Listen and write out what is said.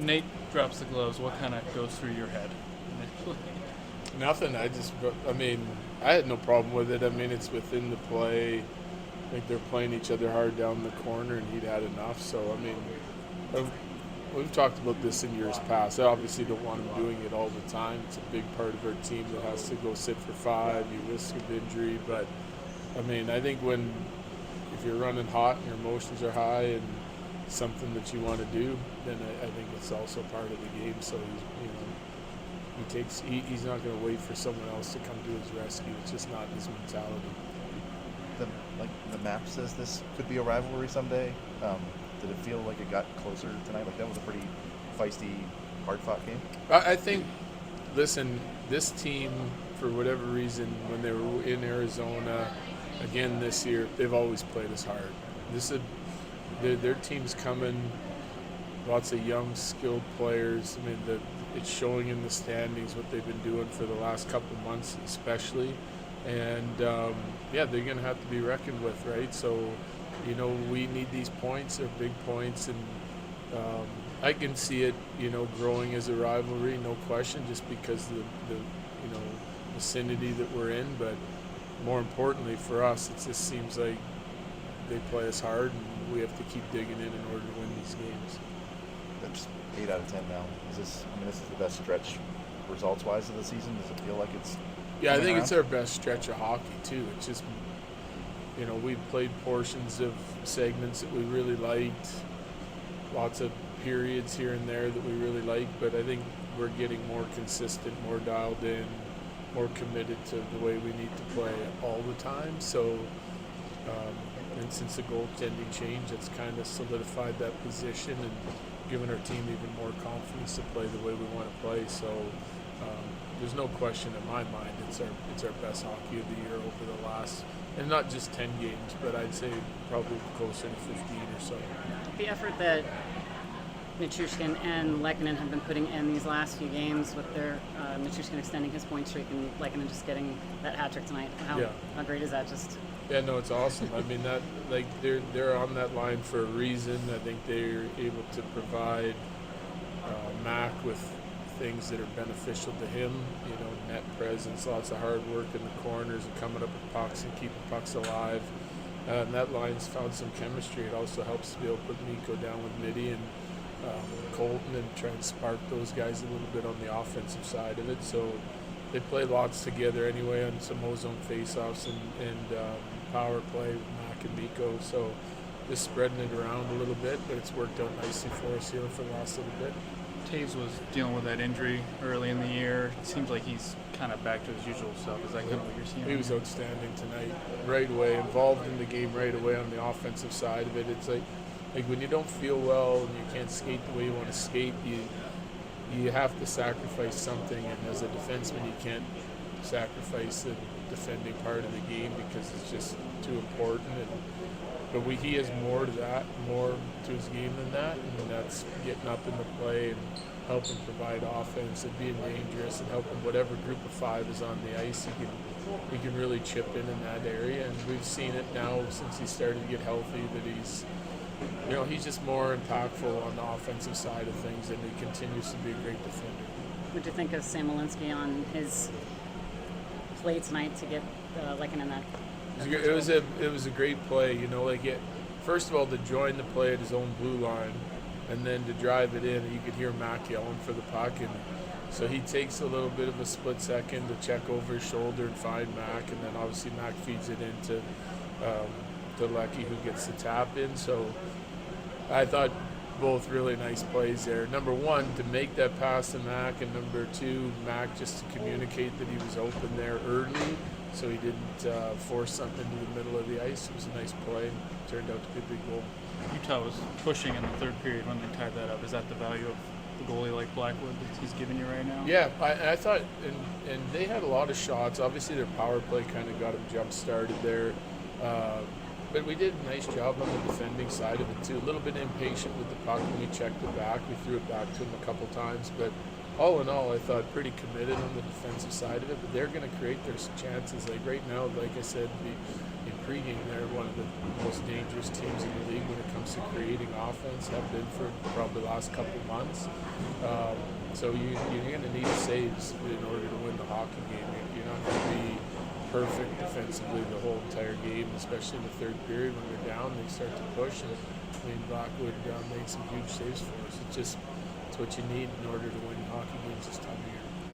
Nate drops the gloves, what kind of goes through your head? Nothing. I had no problem with it. I mean, it's within the play. I think they're playing each other hard down the corner, and he'd had enough. So, I mean, we've talked about this in years past. I obviously don't want him doing it all the time. It's a big part of our team that has to go sit for 5. You risk of injury. But, I mean, I think if you're running hot and your emotions are high and something that you want to do, then I think it's also part of the game. So, he's not going to wait for someone else to come to his rescue. It's just not his mentality. The map says this could be a rivalry someday. Did it feel like it got closer tonight? Like that was a pretty feisty, hard-fought game? I think, listen, this team, for whatever reason, when they were in Arizona, again this year, they've always played us hard. Their team's coming, lots of young, skilled players. I mean, it's showing in the standings what they've been doing for the last couple months especially. And, they're going to have to be reckoned with, right? So, we need these points. They're big points. And I can see it, growing as a rivalry, no question, just because the vicinity that we're in. But more importantly for us, it just seems like they play us hard, and we have to keep digging in order to win these games. That's 8 out of 10 now. This is the best stretch results-wise of the season. Does it feel like it's? Yeah, I think it's our best stretch of hockey too. It's just, we've played portions of segments that we really liked, lots of periods here and there that we really liked, but I think we're getting more consistent, more dialed in, more committed to the way we need to play all the time. So, and since the goaltending change, it's kind of solidified that position and given our team even more confidence to play the way we want to play. So there's no question in my mind it's our best hockey of the year over the last, and not just 10 games, but I'd say probably closer to 15 or so. The effort that Nichushkin and Lehkonen have been putting in these last few games, with their Nichushkin extending his point streak and Lehkonen just getting that hat trick tonight. How great is that? Just yeah, no, it's awesome. I mean, that they're on that line for a reason. I think they're able to provide Mac with things that are beneficial to him. Net presence, lots of hard work in the corners and coming up with pucks and keeping pucks alive. And that line's found some chemistry. It also helps to be able to put Mikko down with Mitty and Colton and try and spark those guys a little bit on the offensive side of it. So they play lots together anyway on some ozone faceoffs and power play with Mac and Mikko. So just spreading it around a little bit, but it's worked out nicely for us here for the last little bit. Taves was dealing with that injury early in the year. It seems like he's kind of back to his usual self. Is that kind of what you're seeing? He was outstanding tonight, right away, involved in the game right away on the offensive side of it. It's like when you don't feel well and you can't skate the way you want to skate, you have to sacrifice something. And as a defenseman, you can't sacrifice the defending part of the game because it's just too important. But he has more to his game than that, and that's getting up in the play and helping provide offense and being dangerous and helping whatever group of 5 is on the ice. He can really chip in that area, and we've seen it now since he started to get healthy that he's just more impactful on the offensive side of things, and he continues to be a great defender. what do you think of Sam Malinsky on his play tonight to get Lehkonen in that? It was a great play, first of all, to join the play at his own blue line, and then to drive it in, you could hear Mac yelling for the puck, and so he takes a little bit of a split second to check over his shoulder and find Mac, and then obviously Mac feeds it into to Lecky, who gets the tap in. So I thought both really nice plays there. Number one, to make that pass to Mac, and number two, Mac just to communicate that he was open there early, so he didn't force something into the middle of the ice. It was a nice play and turned out to be a big goal. Utah was pushing in the third period when they tied that up. Is that the value of the goalie like Blackwood that he's giving you right now? Yeah, I thought, and they had a lot of shots. Obviously, their power play kind of got them jump-started there. But we did a nice job on the defending side of it, too. A little bit impatient with the puck when we checked it back. We threw it back to them a couple times. But all in all, I thought pretty committed on the defensive side of it. But they're going to create their chances. Like right now, like I said, in pregame, they're one of the most dangerous teams in the league when it comes to creating offense, have been for probably the last couple months. So you're going to need saves in order to win the hockey game. You're not going to be perfect defensively the whole entire game, especially in the third period when they're down. They start to push, and Blackwood made some huge saves for us. It's what you need in order to win hockey games this time of year.